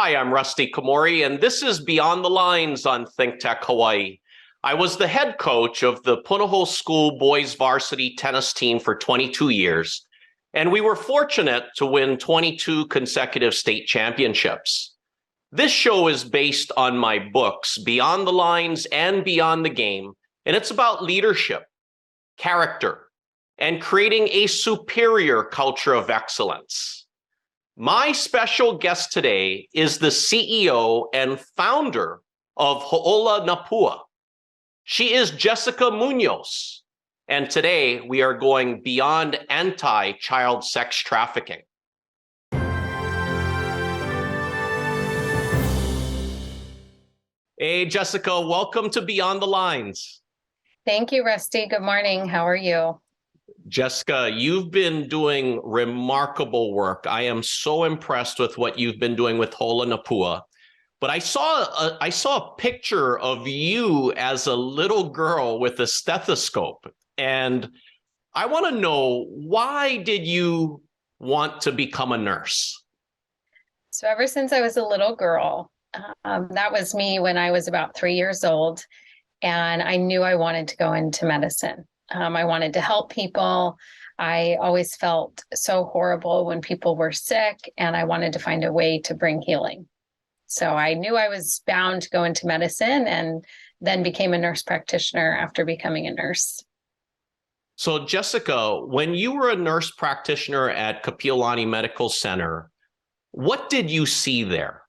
Hi, I'm Rusty Komori, and this is Beyond the Lines on ThinkTech Hawaii. I was the head coach of the Punahou School boys varsity tennis team for 22 years, and we were fortunate to win 22 consecutive state championships. This show is based on my books, Beyond the Lines and Beyond the Game, and it's about leadership, character, and creating a superior culture of excellence. My special guest today is the CEO and founder of Hola N Pua. She is Jessica Munoz, and today we are going beyond anti-child sex trafficking. Hey, Jessica, welcome to Beyond the Lines. Thank you, Rusty. Good morning. How are you? Jessica, you've been doing remarkable work. I am so impressed with what you've been doing with Hola N Pua. But I saw a picture of you as a little girl with a stethoscope. And I want to know, why did you want to become a nurse? So ever since I was a little girl, that was me when I was about 3 years old, and I knew I wanted to go into medicine. I wanted to help people. I always felt so horrible when people were sick, and I wanted to find a way to bring healing. So I knew I was bound to go into medicine, and then became a nurse practitioner after becoming a nurse. So Jessica, when you were a nurse practitioner at Kapiolani Medical Center, what did you see there?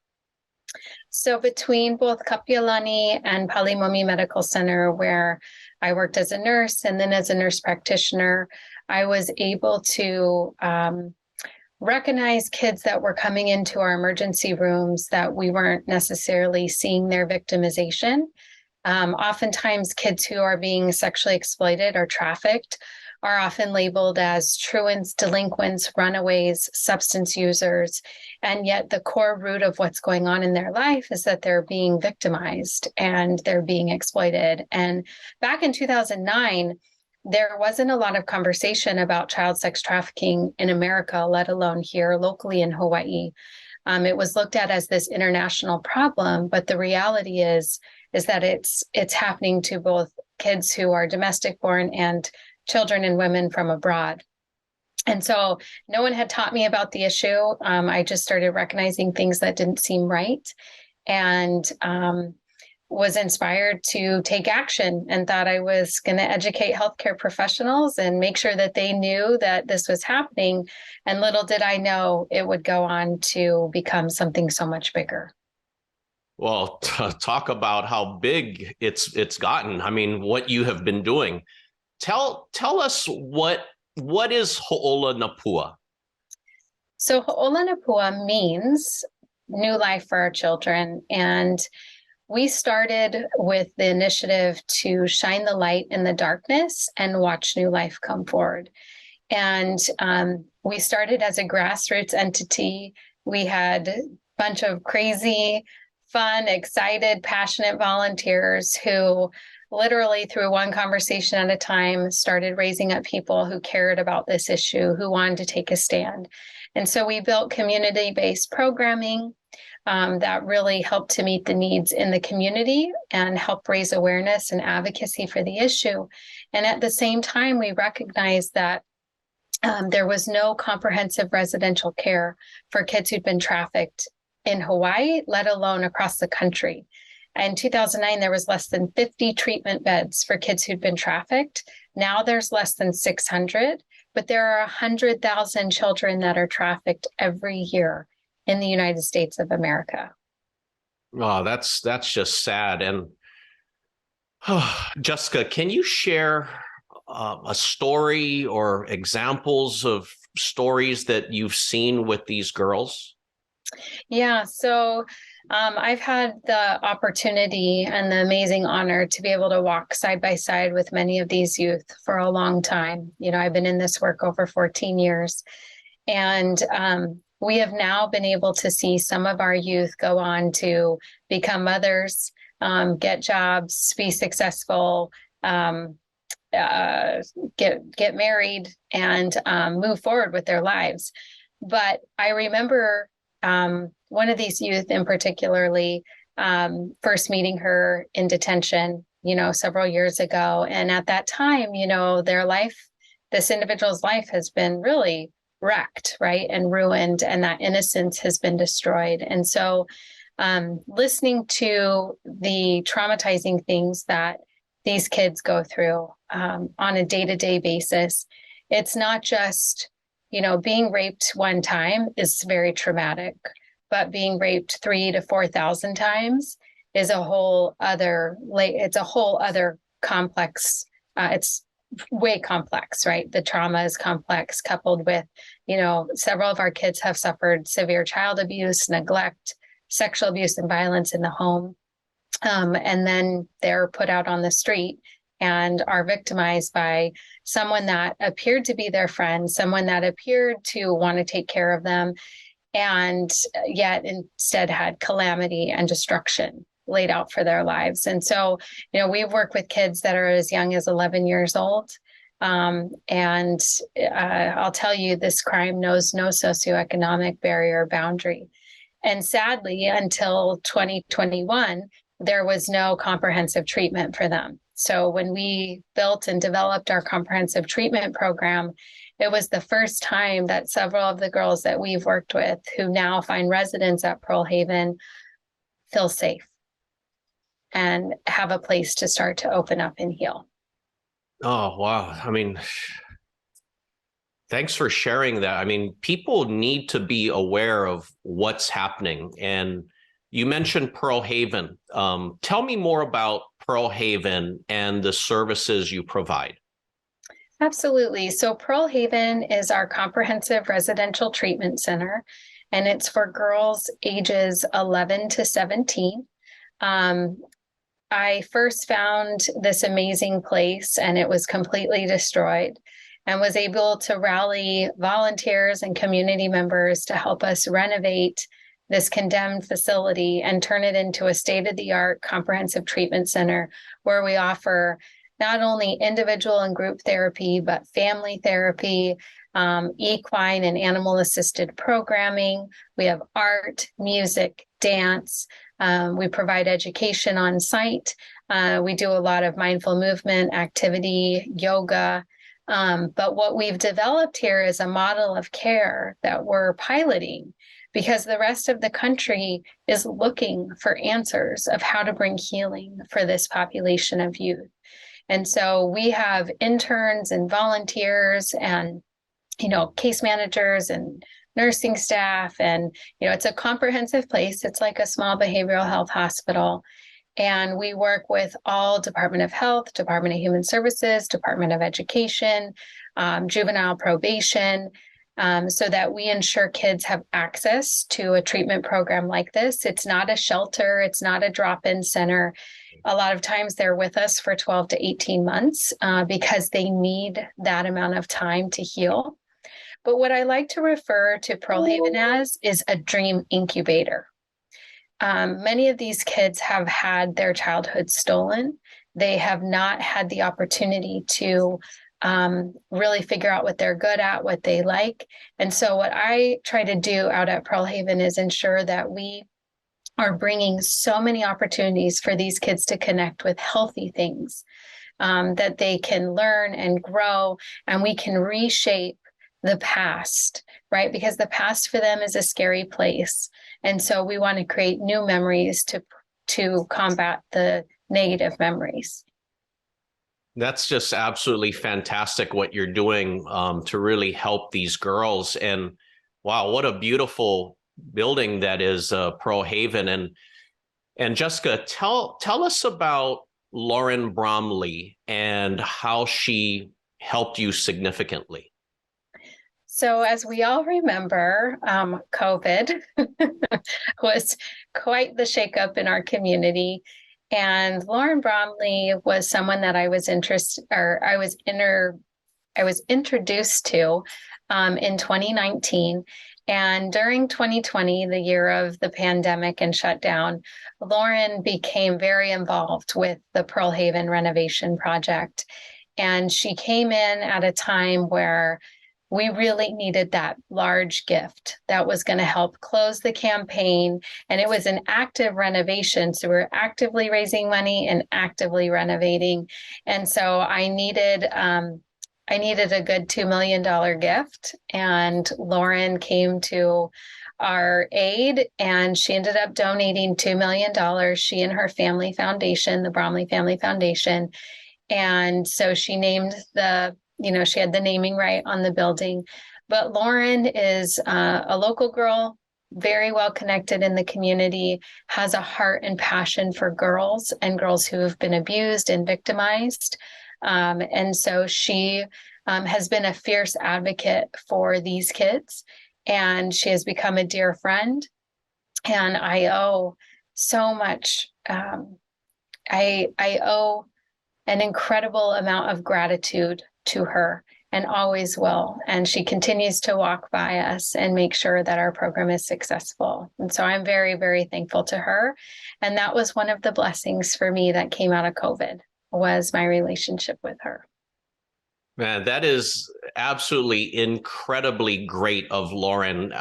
So between both Kapiolani and Palimomi Medical Center, where I worked as a nurse and then as a nurse practitioner, I was able to recognize kids that were coming into our emergency rooms that we weren't necessarily seeing their victimization. Oftentimes, kids who are being sexually exploited or trafficked are often labeled as truants, delinquents, runaways, substance users. And yet the core root of what's going on in their life is that they're being victimized and they're being exploited. And back in 2009, there wasn't a lot of conversation about child sex trafficking in America, let alone here locally in Hawaii. It was looked at as this international problem, but the reality is that it's happening to both kids who are domestic born and children and women from abroad. And so no one had taught me about the issue. I just started recognizing things that didn't seem right, and was inspired to take action, and thought I was going to educate healthcare professionals and make sure that they knew that this was happening. And little did I know it would go on to become something so much bigger. Well, talk about how big it's gotten. I mean, what you have been doing. Tell us what is Ho'ola N Pua? So Ho'ola N Pua means new life for our children. And we started with the initiative to shine the light in the darkness and watch new life come forward. And we started as a grassroots entity. We had a bunch of crazy, fun, excited, passionate volunteers who literally, through one conversation at a time, started raising up people who cared about this issue, who wanted to take a stand. And so we built community-based programming that really helped to meet the needs in the community and help raise awareness and advocacy for the issue. And at the same time, we recognized that there was no comprehensive residential care for kids who'd been trafficked in Hawaii, let alone across the country. In 2009, there was less than 50 treatment beds for kids who'd been trafficked. Now there's less than 600, but there are 100,000 children that are trafficked every year in the United States of America. Oh, that's just sad. And Jessica, can you share a story or examples of stories that you've seen with these girls? Yeah, so I've had the opportunity and the amazing honor to be able to walk side by side with many of these youth for a long time. You know, I've been in this work over 14 years, and we have now been able to see some of our youth go on to become mothers, get jobs, be successful, get married, and move forward with their lives. But I remember one of these youth in particularly, first meeting her in detention, several years ago. And at that time, this individual's life has been really wrecked, right? And ruined, and that innocence has been destroyed. And so listening to the traumatizing things that these kids go through on a day-to-day basis, it's not just, being raped one time is very traumatic, but being raped 3,000 to 4,000 times is a whole other, it's a whole other complex, it's way complex, right? The trauma is complex, coupled with, several of our kids have suffered severe child abuse, neglect, sexual abuse, and violence in the home. And then they're put out on the street and are victimized by someone that appeared to be their friend, someone that appeared to want to take care of them, and yet instead had calamity and destruction laid out for their lives. And so, we've worked with kids that are as young as 11 years old. And I'll tell you, this crime knows no socioeconomic barrier or boundary. And sadly, until 2021, there was no comprehensive treatment for them. So when we built and developed our comprehensive treatment program, it was the first time that several of the girls that we've worked with who now find residence at Pearl Haven feel safe and have a place to start to open up and heal. Oh, wow. I mean, thanks for sharing that. I mean, people need to be aware of what's happening. And you mentioned Pearl Haven. Tell me more about Pearl Haven and the services you provide. Absolutely. So Pearl Haven is our comprehensive residential treatment center, and it's for girls ages 11 to 17. I first found this amazing place, and it was completely destroyed, and was able to rally volunteers and community members to help us renovate this condemned facility and turn it into a state-of-the-art comprehensive treatment center where we offer not only individual and group therapy, but family therapy, equine and animal-assisted programming. We have art, music, dance. We provide education on site. We do a lot of mindful movement, activity, yoga. But what we've developed here is a model of care that we're piloting, because the rest of the country is looking for answers of how to bring healing for this population of youth. And so we have interns and volunteers and, case managers and nursing staff. And, it's a comprehensive place. It's like a small behavioral health hospital. And we work with all Department of Health, Department of Human Services, Department of Education, juvenile probation, so that we ensure kids have access to a treatment program like this. It's not a shelter. It's not a drop-in center. A lot of times they're with us for 12 to 18 months because they need that amount of time to heal. But what I like to refer to Pearl Haven as is a dream incubator. Many of these kids have had their childhood stolen. They have not had the opportunity to really figure out what they're good at, what they like. And so what I try to do out at Pearl Haven is ensure that we are bringing so many opportunities for these kids to connect with healthy things, that they can learn and grow, and we can reshape the past, right? Because the past for them is a scary place. And so we want to create new memories to combat the negative memories. That's just absolutely fantastic what you're doing to really help these girls. And wow, what a beautiful building that is Pearl Haven. And Jessica, tell us about Lauren Bromley and how she helped you significantly. So as we all remember, COVID was quite the shakeup in our community. And Lauren Bromley was someone that I was introduced to in 2019. And during 2020, the year of the pandemic and shutdown, Lauren became very involved with the Pearl Haven renovation project. And she came in at a time where we really needed that large gift that was going to help close the campaign. And it was an active renovation. So we were actively raising money and actively renovating. And so I needed a good $2 million gift. And Lauren came to our aid, and she ended up donating $2 million. She and her family foundation, the Bromley Family Foundation. And so she named she had the naming right on the building. But Lauren is a local girl, very well connected in the community, has a heart and passion for girls and girls who have been abused and victimized. And so she has been a fierce advocate for these kids. And she has become a dear friend. And I owe so much. I owe an incredible amount of gratitude to her, and always will. And she continues to walk by us and make sure that our program is successful. And so I'm very, very thankful to her. And that was one of the blessings for me that came out of COVID, was my relationship with her. Man, that is absolutely incredibly great of Lauren.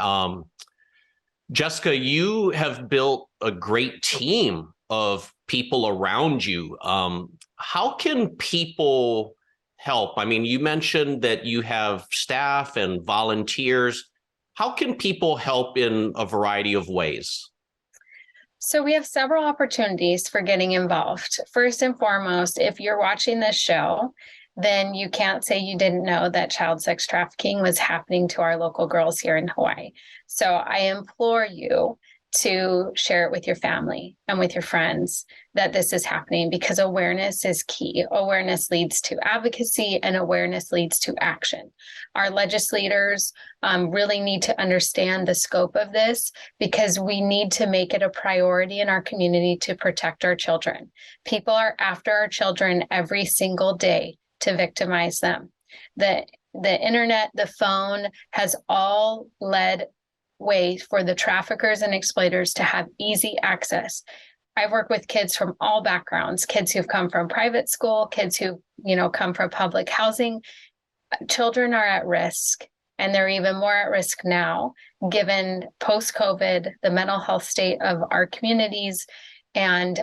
Jessica, you have built a great team of people around you. How can people help? I mean, you mentioned that you have staff and volunteers. How can people help in a variety of ways? So we have several opportunities for getting involved. First and foremost, if you're watching this show, then you can't say you didn't know that child sex trafficking was happening to our local girls here in Hawaii. So I implore you to share it with your family and with your friends that this is happening, because awareness is key. Awareness leads to advocacy, and awareness leads to action. Our legislators really need to understand the scope of this, because we need to make it a priority in our community to protect our children. People are after our children every single day to victimize them. The internet, the phone has all led way for the traffickers and exploiters to have easy access. I've worked with kids from all backgrounds, kids who've come from private school, kids who, come from public housing. Children are at risk, and they're even more at risk now, given post-COVID, the mental health state of our communities. And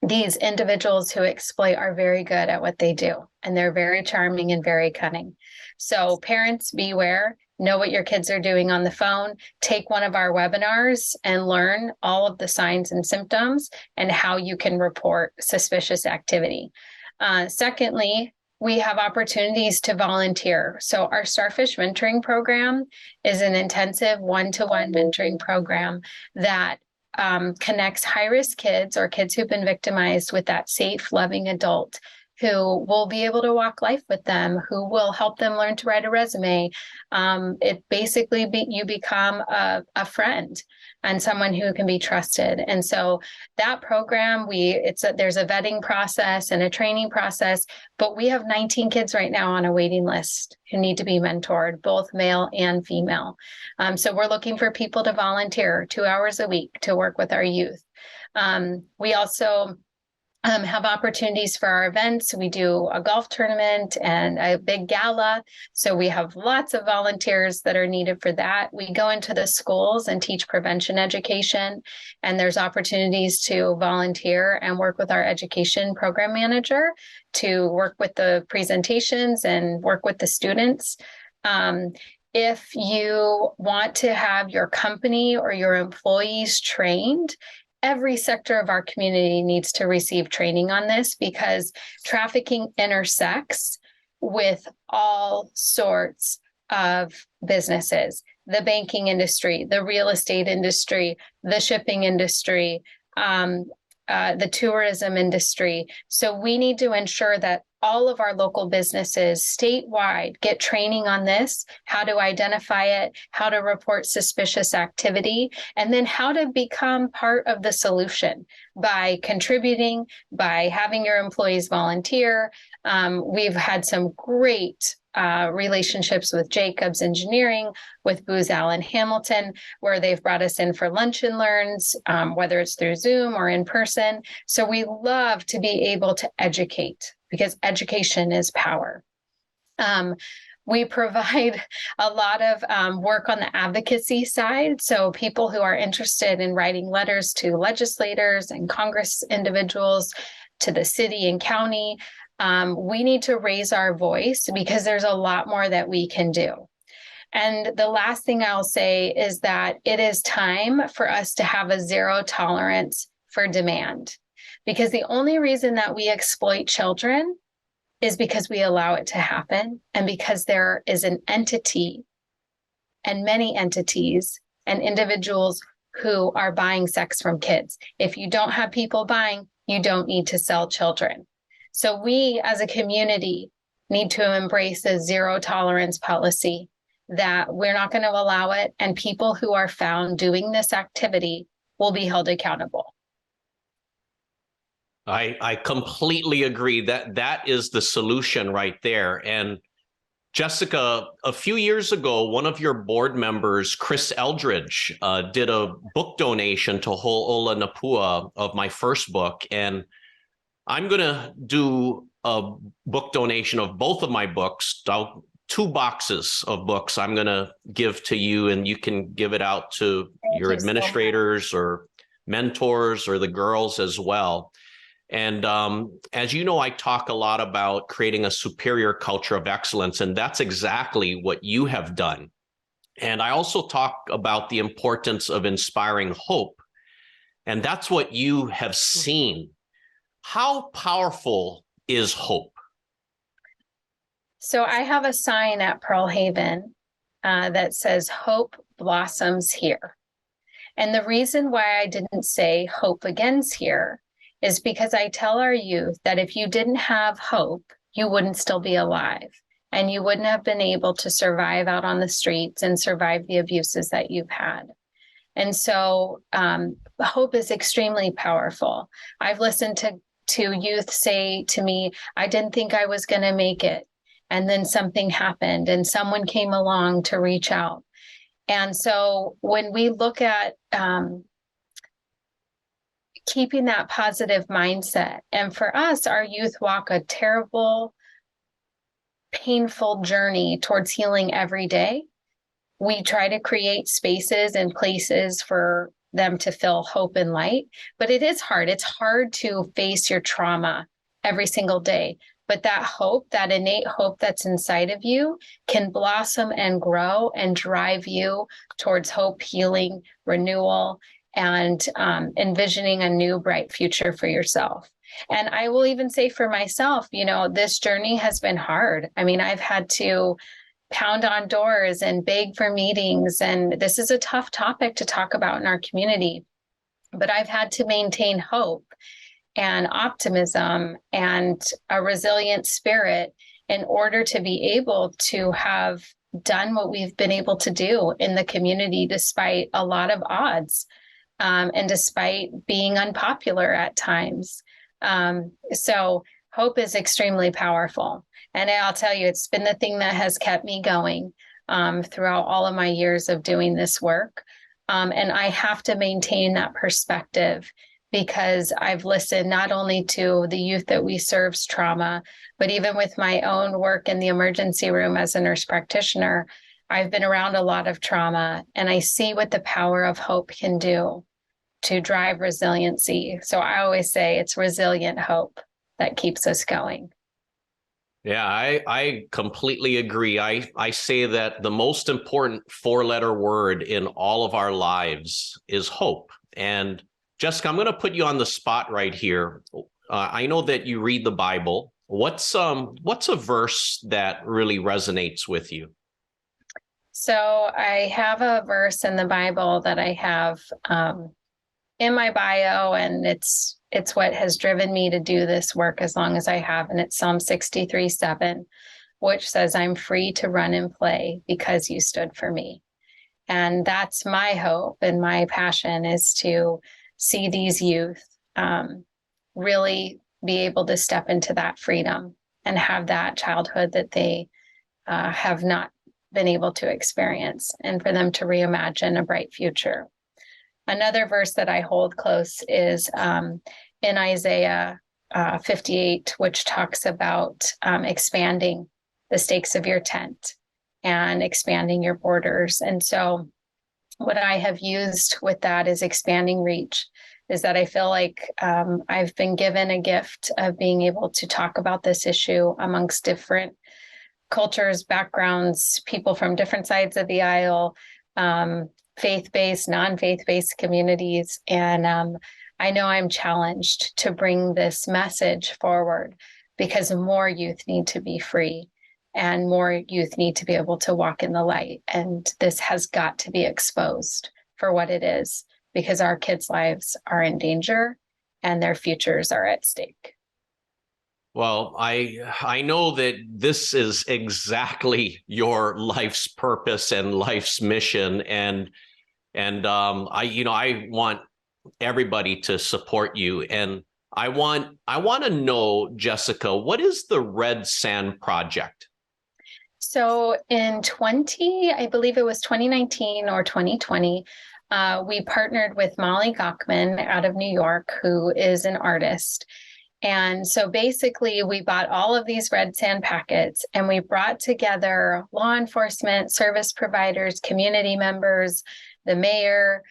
these individuals who exploit are very good at what they do, and they're very charming and very cunning. So parents, beware. Know what your kids are doing on the phone. Take one of our webinars and learn all of the signs and symptoms and how you can report suspicious activity. Secondly, we have opportunities to volunteer. So our Starfish Mentoring Program is an intensive one-to-one mentoring program that connects high-risk kids or kids who've been victimized with that safe, loving adult who will be able to walk life with them, who will help them learn to write a resume. It basically, you become a friend and someone who can be trusted. And so that program, there's a vetting process and a training process, but we have 19 kids right now on a waiting list who need to be mentored, both male and female. So we're looking for people to volunteer 2 hours a week to work with our youth. We also have opportunities for our events. We do a golf tournament and a big gala. So we have lots of volunteers that are needed for that. We go into the schools and teach prevention education, and there's opportunities to volunteer and work with our education program manager to work with the presentations and work with the students. If you want to have your company or your employees trained, every sector of our community needs to receive training on this, because trafficking intersects with all sorts of businesses: the banking industry, the real estate industry, the shipping industry, the tourism industry. So we need to ensure that all of our local businesses statewide get training on this, how to identify it, how to report suspicious activity, and then how to become part of the solution by contributing, by having your employees volunteer. We've had some great relationships with Jacobs Engineering, with Booz Allen Hamilton, where they've brought us in for lunch and learns, whether it's through Zoom or in person. So we love to be able to educate, because education is power. We provide a lot of work on the advocacy side. So people who are interested in writing letters to legislators and Congress individuals, to the city and county, we need to raise our voice because there's a lot more that we can do. And the last thing I'll say is that it is time for us to have a zero tolerance for demand, because the only reason that we exploit children is because we allow it to happen, and because there is an entity and many entities and individuals who are buying sex from kids. If you don't have people buying, you don't need to sell children. So we as a community need to embrace a zero tolerance policy, that we're not going to allow it, and people who are found doing this activity will be held accountable. I completely agree that is the solution right there. And Jessica, a few years ago, one of your board members, Chris Eldridge, did a book donation to Hola N Pua of my first book. And I'm going to do a book donation of both of my books. 2 boxes of books I'm going to give to you, and you can give it out to your administrators or mentors or the girls as well. And as you know, I talk a lot about creating a superior culture of excellence, and that's exactly what you have done. And I also talk about the importance of inspiring hope, and that's what you have seen. How powerful is hope? So I have a sign at Pearl Haven that says, "Hope blossoms here." And the reason why I didn't say hope begins here is because I tell our youth that if you didn't have hope, you wouldn't still be alive, and you wouldn't have been able to survive out on the streets and survive the abuses that you've had. And so hope is extremely powerful. I've listened to youth say to me, "I didn't think I was going to make it. And then something happened and someone came along to reach out." And so when we look at keeping that positive mindset, and for us, our youth walk a terrible, painful journey towards healing every day. We try to create spaces and places for them to feel hope and light, but it is hard. It's hard to face your trauma every single day. But that hope, that innate hope that's inside of you, can blossom and grow and drive you towards hope, healing, renewal, and envisioning a new bright future for yourself. And I will even say for myself, this journey has been hard. I mean, I've had to pound on doors and beg for meetings, and this is a tough topic to talk about in our community. But I've had to maintain hope and optimism and a resilient spirit in order to be able to have done what we've been able to do in the community, despite a lot of odds, and despite being unpopular at times. So hope is extremely powerful. And I'll tell you, it's been the thing that has kept me going throughout all of my years of doing this work. And I have to maintain that perspective, because I've listened not only to the youth that we serve's trauma, but even with my own work in the emergency room as a nurse practitioner, I've been around a lot of trauma, and I see what the power of hope can do to drive resiliency. So I always say it's resilient hope that keeps us going. Yeah, I completely agree. I say that the most important 4-letter word in all of our lives is hope. And Jessica, I'm going to put you on the spot right here. I know that you read the Bible. What's a verse that really resonates with you? So I have a verse in the Bible that I have in my bio, and it's what has driven me to do this work as long as I have. And it's Psalm 63:7, which says, "I'm free to run and play because you stood for me." And that's my hope, and my passion is to see these youth really be able to step into that freedom and have that childhood that they have not been able to experience, and for them to reimagine a bright future. Another verse that I hold close is in Isaiah 58, which talks about expanding the stakes of your tent. and expanding your borders. And so what I have used with that is expanding reach, is that I feel like I've been given a gift of being able to talk about this issue amongst different cultures, backgrounds, people from different sides of the aisle, faith-based, non-faith-based communities. And I know I'm challenged to bring this message forward because more youth need to be free and more youth need to be able to walk in the light. And this has got to be exposed for what it is, because our kids' lives are in danger and their futures are at stake. Well, I know that this is exactly your life's purpose and life's mission, and I want everybody to support you, and I want to know, Jessica, what is the Red Sand Project? So in I believe it was 2019 or 2020, we partnered with Molly Gachman out of New York, who is an artist. And so basically we bought all of these red sand packets and we brought together law enforcement, service providers, community members, the mayor.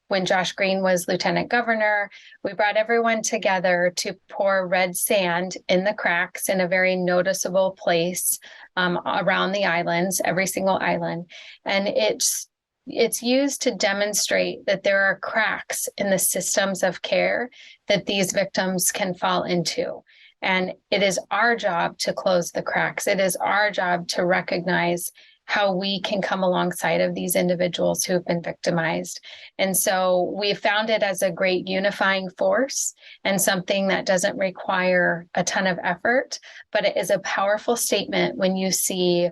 When Josh Green was lieutenant governor, we brought everyone together to pour red sand in the cracks in a very noticeable place around the islands, every single island. And it's used to demonstrate that there are cracks in the systems of care that these victims can fall into. And it is our job to close the cracks. It is our job to recognize how we can come alongside of these individuals who have been victimized. And so we found it as a great unifying force and something that doesn't require a ton of effort, but it is a powerful statement when you see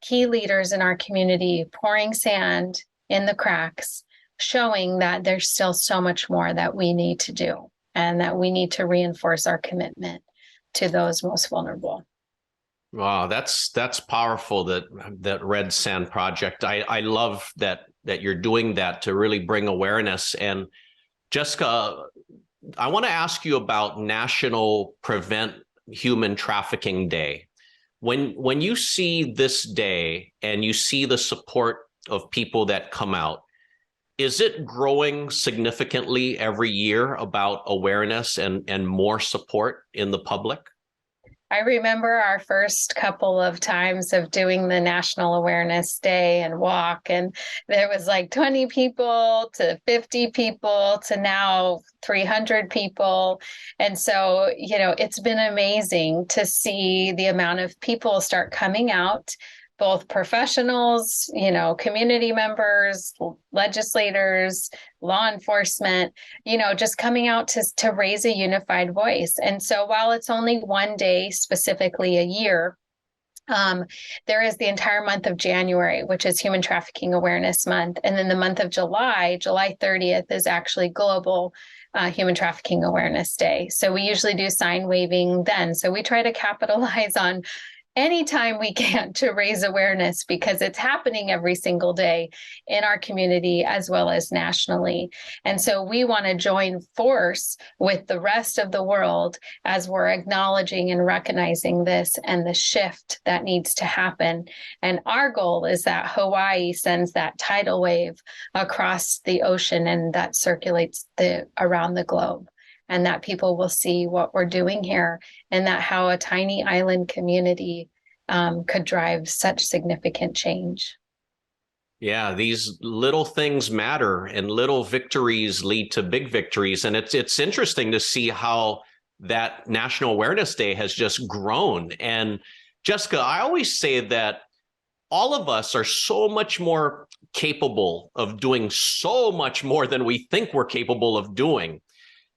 key leaders in our community pouring sand in the cracks, showing that there's still so much more that we need to do and that we need to reinforce our commitment to those most vulnerable. Wow, that's powerful, that Red Sand Project. I love that you're doing that to really bring awareness. And Jessica, I want to ask you about National Prevent Human Trafficking Day. When you see this day and you see the support of people that come out, is it growing significantly every year about awareness and more support in the public? I remember our first couple of times of doing the National Awareness Day and walk, and there was like 20 people to 50 people to now 300 people. And so, it's been amazing to see the amount of people start coming out, both professionals, community members, legislators, law enforcement, just coming out to raise a unified voice. And so while it's only one day, specifically a year, there is the entire month of January, which is Human Trafficking Awareness Month. And then the month of July 30th, is actually Global Human Trafficking Awareness Day. So we usually do sign waving then. So we try to capitalize on anytime we can to raise awareness, because it's happening every single day in our community as well as nationally. And so we want to join force with the rest of the world as we're acknowledging and recognizing this and the shift that needs to happen. And our goal is that Hawaii sends that tidal wave across the ocean and that circulates around the globe, and that people will see what we're doing here, and that how a tiny island community could drive such significant change. Yeah, these little things matter, and little victories lead to big victories. And it's interesting to see how that National Awareness Day has just grown. And Jessica, I always say that all of us are so much more capable of doing so much more than we think we're capable of doing.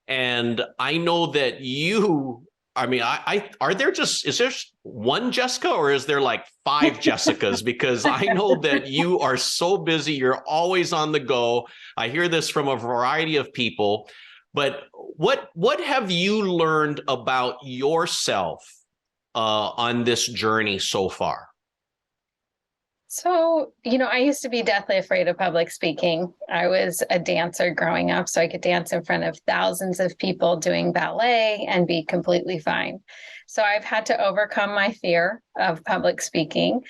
And I know that is there one Jessica, or is there like 5 Jessicas? Because I know that you are so busy. You're always on the go. I hear this from a variety of people. But what have you learned about yourself on this journey so far? So, I used to be deathly afraid of public speaking. I was a dancer growing up, so I could dance in front of thousands of people doing ballet and be completely fine. So I've had to overcome my fear of public speaking.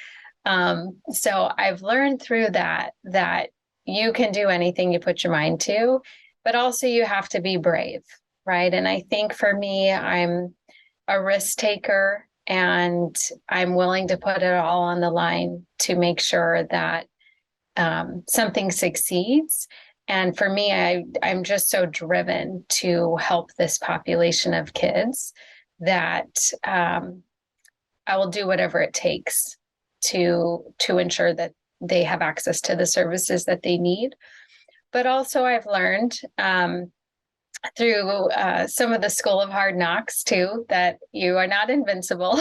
So I've learned through that you can do anything you put your mind to, but also you have to be brave, right? And I think for me, I'm a risk taker and I'm willing to put it all on the line to make sure that something succeeds. And for me, I'm just so driven to help this population of kids that I will do whatever it takes to ensure that they have access to the services that they need. But also I've learned through some of the School of Hard Knocks too, that you are not invincible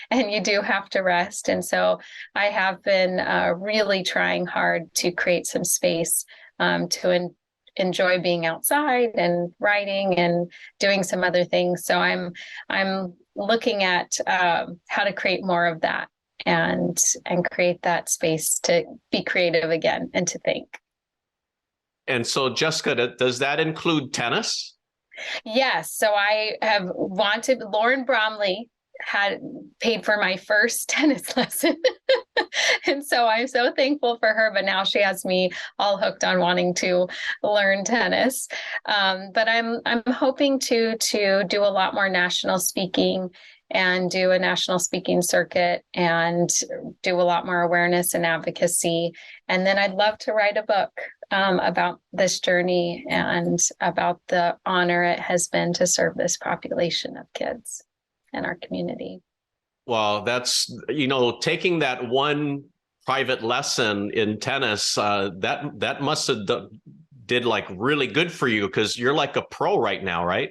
and you do have to rest. And so I have been really trying hard to create some space to enjoy being outside and writing and doing some other things. So I'm looking at how to create more of that and create that space to be creative again and to think. And so, Jessica, does that include tennis? Yes. So I have wanted, Lauren Bromley had paid for my first tennis lesson. And so I'm so thankful for her, but now she has me all hooked on wanting to learn tennis. But I'm hoping to do a lot more national speaking and do a national speaking circuit and do a lot more awareness and advocacy. And then I'd love to write a book about this journey and about the honor it has been to serve this population of kids in our community. Well, that's, taking that one private lesson in tennis, that must have did like really good for you, because you're like a pro right now, right?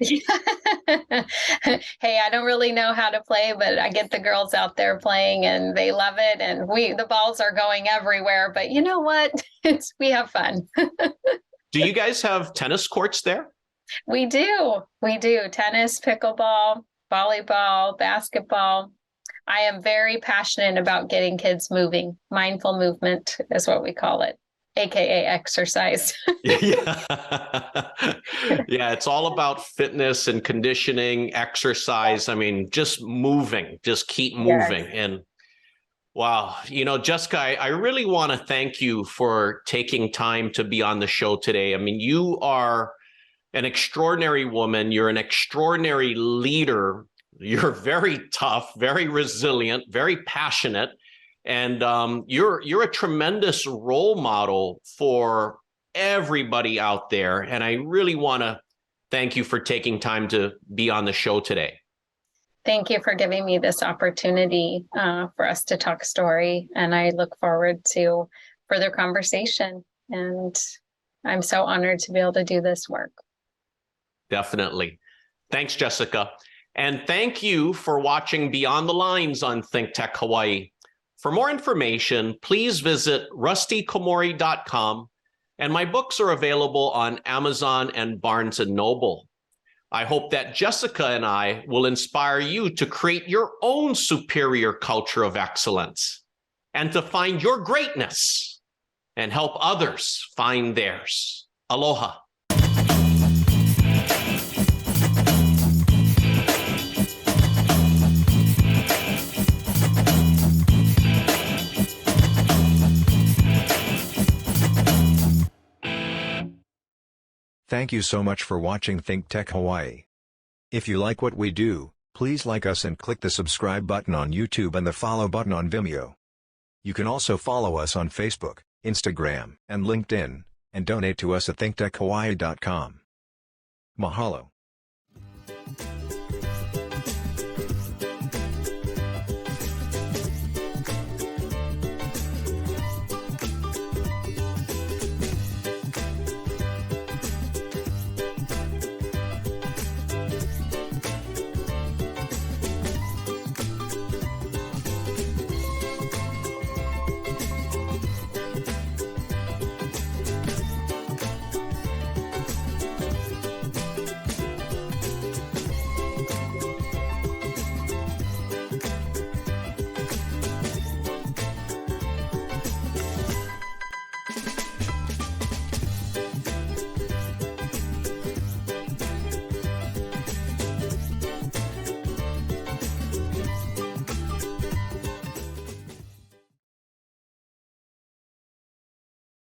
Hey, I don't really know how to play, but I get the girls out there playing and they love it. And the balls are going everywhere, but you know what? We have fun. Do you guys have tennis courts there? We do. Tennis, pickleball, volleyball, basketball. I am very passionate about getting kids moving. Mindful movement is what we call it, AKA exercise. Yeah. Yeah, it's all about fitness and conditioning, exercise. I mean, just moving, just keep moving. Yes. And wow, Jessica, I really want to thank you for taking time to be on the show today. I mean, you are an extraordinary woman. You're an extraordinary leader. You're very tough, very resilient, very passionate. And you're a tremendous role model for everybody out there. And I really want to thank you for taking time to be on the show today. Thank you for giving me this opportunity for us to talk story. And I look forward to further conversation. And I'm so honored to be able to do this work. Definitely. Thanks, Jessica. And thank you for watching Beyond the Lines on ThinkTech Hawaii. For more information, please visit rustykomori.com, and my books are available on Amazon and Barnes & Noble. I hope that Jessica and I will inspire you to create your own superior culture of excellence and to find your greatness and help others find theirs. Aloha. Thank you so much for watching ThinkTech Hawaii. If you like what we do, please like us and click the subscribe button on YouTube and the follow button on Vimeo. You can also follow us on Facebook, Instagram, and LinkedIn, and donate to us at thinktechhawaii.com. Mahalo.